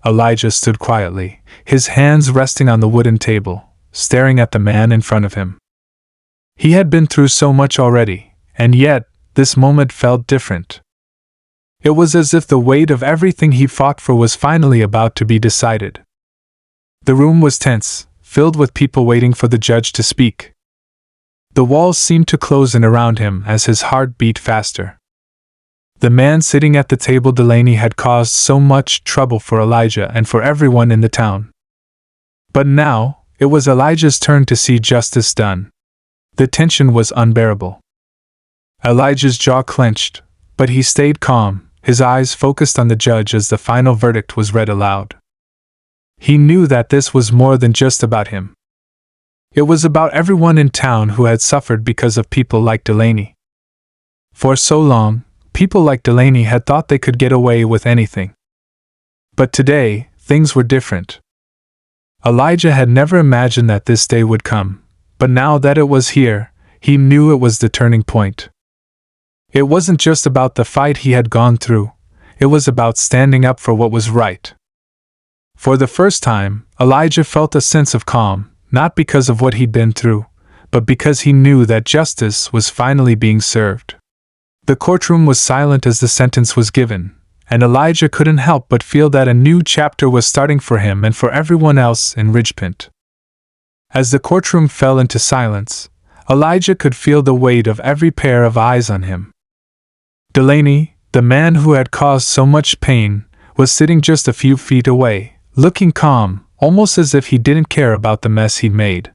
Elijah stood quietly, his hands resting on the wooden table, staring at the man in front of him. He had been through so much already, and yet, this moment felt different. It was as if the weight of everything he fought for was finally about to be decided. The room was tense, filled with people waiting for the judge to speak. The walls seemed to close in around him as his heart beat faster. The man sitting at the table, Delaney, had caused so much trouble for Elijah and for everyone in the town. But now, it was Elijah's turn to see justice done. The tension was unbearable. Elijah's jaw clenched, but he stayed calm, his eyes focused on the judge as the final verdict was read aloud. He knew that this was more than just about him. It was about everyone in town who had suffered because of people like Delaney. For so long, people like Delaney had thought they could get away with anything. But today, things were different. Elijah had never imagined that this day would come, but now that it was here, he knew it was the turning point. It wasn't just about the fight he had gone through, it was about standing up for what was right. For the first time, Elijah felt a sense of calm, not because of what he'd been through, but because he knew that justice was finally being served. The courtroom was silent as the sentence was given, and Elijah couldn't help but feel that a new chapter was starting for him and for everyone else in Ridgepint. As the courtroom fell into silence, Elijah could feel the weight of every pair of eyes on him. Delaney, the man who had caused so much pain, was sitting just a few feet away, looking calm, almost as if he didn't care about the mess he'd made.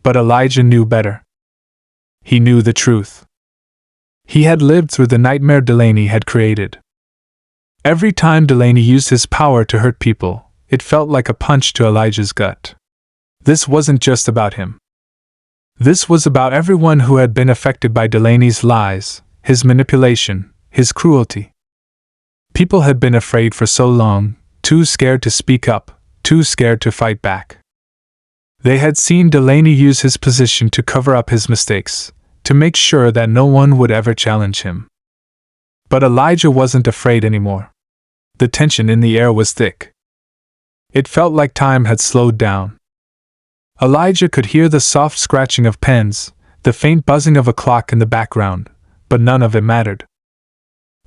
But Elijah knew better. He knew the truth. He had lived through the nightmare Delaney had created. Every time Delaney used his power to hurt people, it felt like a punch to Elijah's gut. This wasn't just about him. This was about everyone who had been affected by Delaney's lies, his manipulation, his cruelty. People had been afraid for so long, too scared to speak up, too scared to fight back. They had seen Delaney use his position to cover up his mistakes, to make sure that no one would ever challenge him. But Elijah wasn't afraid anymore. The tension in the air was thick. It felt like time had slowed down. Elijah could hear the soft scratching of pens, the faint buzzing of a clock in the background, but none of it mattered.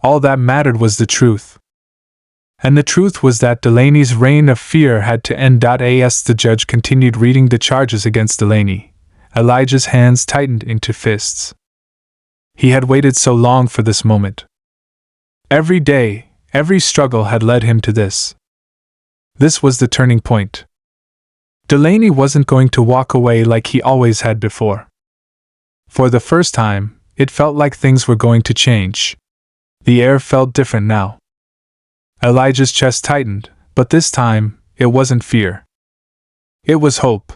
All that mattered was the truth. And the truth was that Delaney's reign of fear had to end. As the judge continued reading the charges against Delaney, Elijah's hands tightened into fists. He had waited so long for this moment. Every day, every struggle had led him to this. This was the turning point. Delaney wasn't going to walk away like he always had before. For the first time, it felt like things were going to change. The air felt different now. Elijah's chest tightened, but this time, it wasn't fear. It was hope.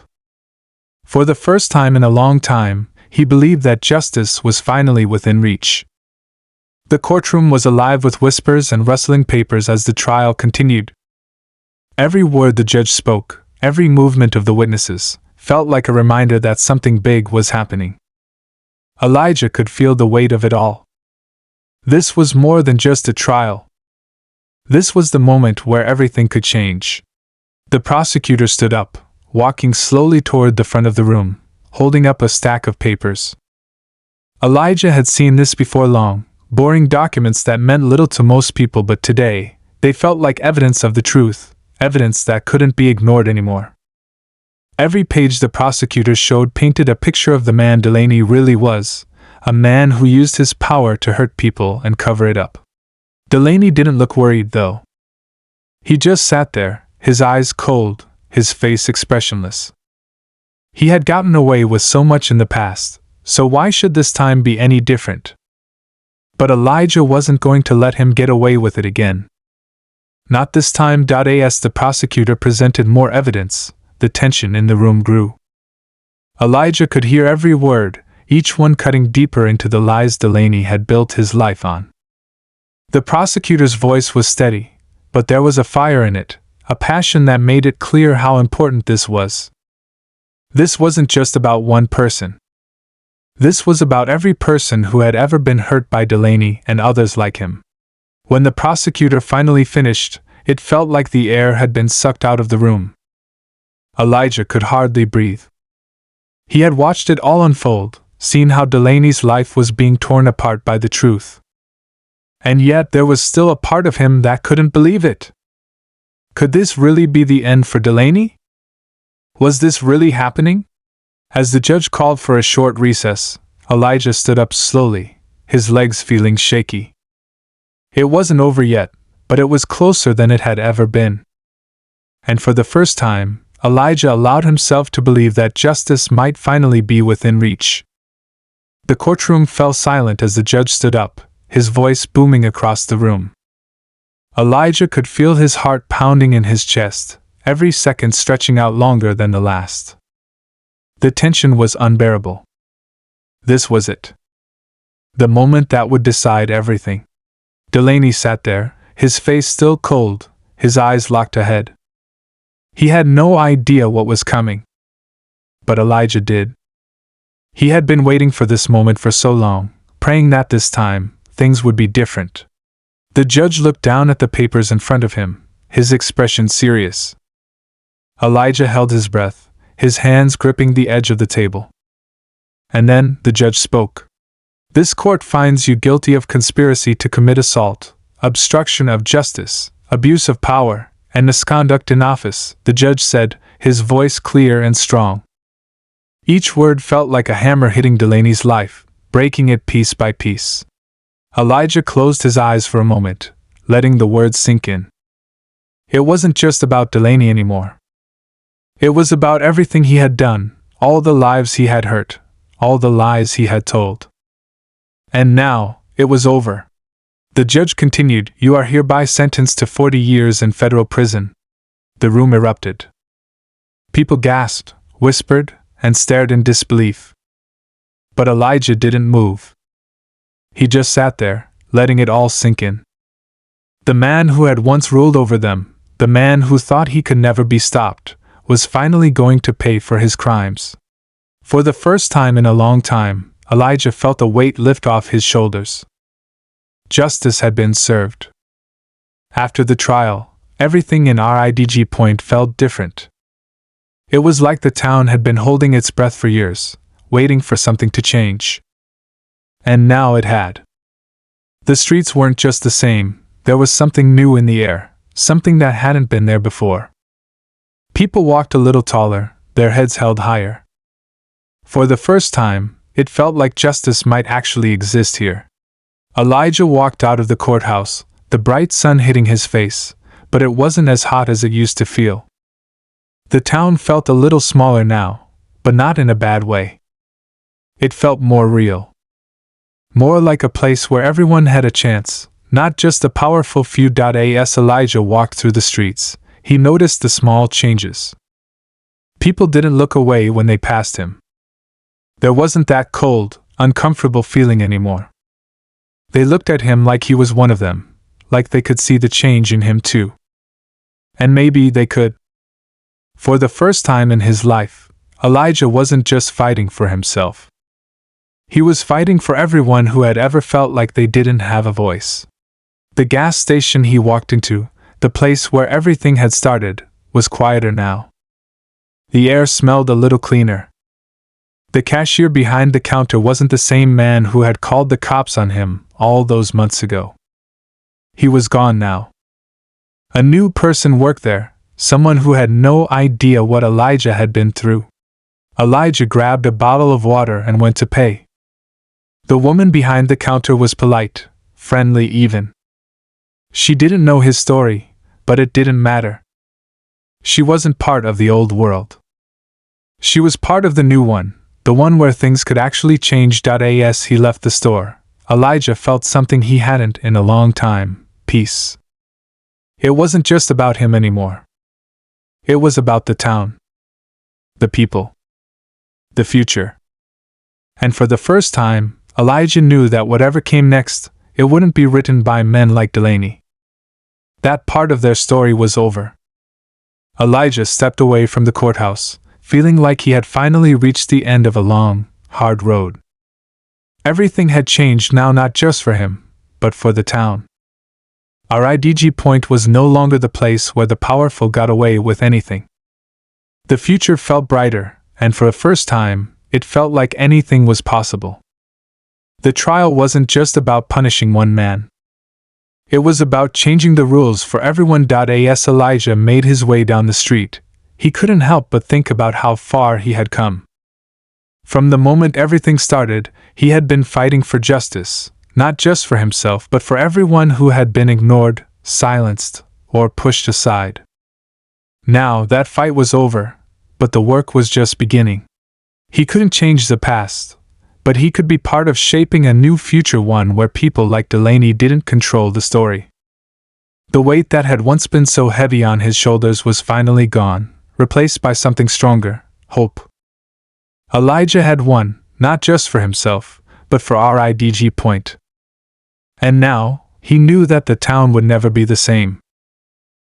For the first time in a long time, he believed that justice was finally within reach. The courtroom was alive with whispers and rustling papers as the trial continued. Every word the judge spoke, every movement of the witnesses, felt like a reminder that something big was happening. Elijah could feel the weight of it all. This was more than just a trial. This was the moment where everything could change. The prosecutor stood up, walking slowly toward the front of the room, holding up a stack of papers. Elijah had seen this before long, boring documents that meant little to most people, but today, they felt like evidence of the truth, evidence that couldn't be ignored anymore. Every page the prosecutor showed painted a picture of the man Delaney really was, a man who used his power to hurt people and cover it up. Delaney didn't look worried, though. He just sat there, his eyes cold, his face expressionless. He had gotten away with so much in the past, so why should this time be any different? But Elijah wasn't going to let him get away with it again. Not this time. As the prosecutor presented more evidence, the tension in the room grew. Elijah could hear every word, each one cutting deeper into the lies Delaney had built his life on. The prosecutor's voice was steady, but there was a fire in it, a passion that made it clear how important this was. This wasn't just about one person. This was about every person who had ever been hurt by Delaney and others like him. When the prosecutor finally finished, It felt like the air had been sucked out of the room. Elijah could hardly breathe. He had watched it all unfold, seen how Delaney's life was being torn apart by the truth. And yet there was still a part of him that couldn't believe it. Could this really be the end for Delaney? Was this really happening? As the judge called for a short recess, Elijah stood up slowly, his legs feeling shaky. It wasn't over yet, but it was closer than it had ever been. And for the first time, Elijah allowed himself to believe that justice might finally be within reach. The courtroom fell silent as the judge stood up, his voice booming across the room. Elijah could feel his heart pounding in his chest, every second stretching out longer than the last. The tension was unbearable. This was it. The moment that would decide everything. Delaney sat there, his face still cold, his eyes locked ahead. He had no idea what was coming. But Elijah did. He had been waiting for this moment for so long, praying that this time, things would be different. The judge looked down at the papers in front of him, his expression serious. Elijah held his breath, his hands gripping the edge of the table. And then, the judge spoke. "This court finds you guilty of conspiracy to commit assault, obstruction of justice, abuse of power, and misconduct in office," the judge said, his voice clear and strong. Each word felt like a hammer hitting Delaney's life, breaking it piece by piece. Elijah closed his eyes for a moment, letting the words sink in. It wasn't just about Delaney anymore. It was about everything he had done, all the lives he had hurt, all the lies he had told. And now, it was over. The judge continued, "You are hereby sentenced to 40 years in federal prison." The room erupted. People gasped, whispered, and stared in disbelief. But Elijah didn't move. He just sat there, letting it all sink in. The man who had once ruled over them, the man who thought he could never be stopped, was finally going to pay for his crimes. For the first time in a long time, Elijah felt a weight lift off his shoulders. Justice had been served. After the trial, everything in RIDG Point felt different. It was like the town had been holding its breath for years, waiting for something to change. And now it had. The streets weren't just the same, there was something new in the air, something that hadn't been there before. People walked a little taller, their heads held higher. For the first time, it felt like justice might actually exist here. Elijah walked out of the courthouse, the bright sun hitting his face, but it wasn't as hot as it used to feel. The town felt a little smaller now, but not in a bad way. It felt more real. More like a place where everyone had a chance, not just a powerful few. As Elijah walked through the streets, he noticed the small changes. People didn't look away when they passed him. There wasn't that cold, uncomfortable feeling anymore. They looked at him like he was one of them, like they could see the change in him too. And maybe they could. For the first time in his life, Elijah wasn't just fighting for himself. He was fighting for everyone who had ever felt like they didn't have a voice. The gas station he walked into, the place where everything had started, was quieter now. The air smelled a little cleaner. The cashier behind the counter wasn't the same man who had called the cops on him all those months ago. He was gone now. A new person worked there, someone who had no idea what Elijah had been through. Elijah grabbed a bottle of water and went to pay. The woman behind the counter was polite, friendly even. She didn't know his story, but it didn't matter. She wasn't part of the old world. She was part of the new one, the one where things could actually change. As he left the store, Elijah felt something he hadn't in a long time: peace. It wasn't just about him anymore. It was about the town, the people, the future. And for the first time, Elijah knew that whatever came next, it wouldn't be written by men like Delaney. That part of their story was over. Elijah stepped away from the courthouse, feeling like he had finally reached the end of a long, hard road. Everything had changed now, not just for him, but for the town. RIDG Point was no longer the place where the powerful got away with anything. The future felt brighter, and for the first time, it felt like anything was possible. The trial wasn't just about punishing one man. It was about changing the rules for everyone. As Elijah made his way down the street, he couldn't help but think about how far he had come. From the moment everything started, he had been fighting for justice, not just for himself but for everyone who had been ignored, silenced, or pushed aside. Now that fight was over, but the work was just beginning. He couldn't change the past, but he could be part of shaping a new future, one where people like Delaney didn't control the story. The weight that had once been so heavy on his shoulders was finally gone, replaced by something stronger: hope. Elijah had won, not just for himself, but for RIDG Point. And now, he knew that the town would never be the same.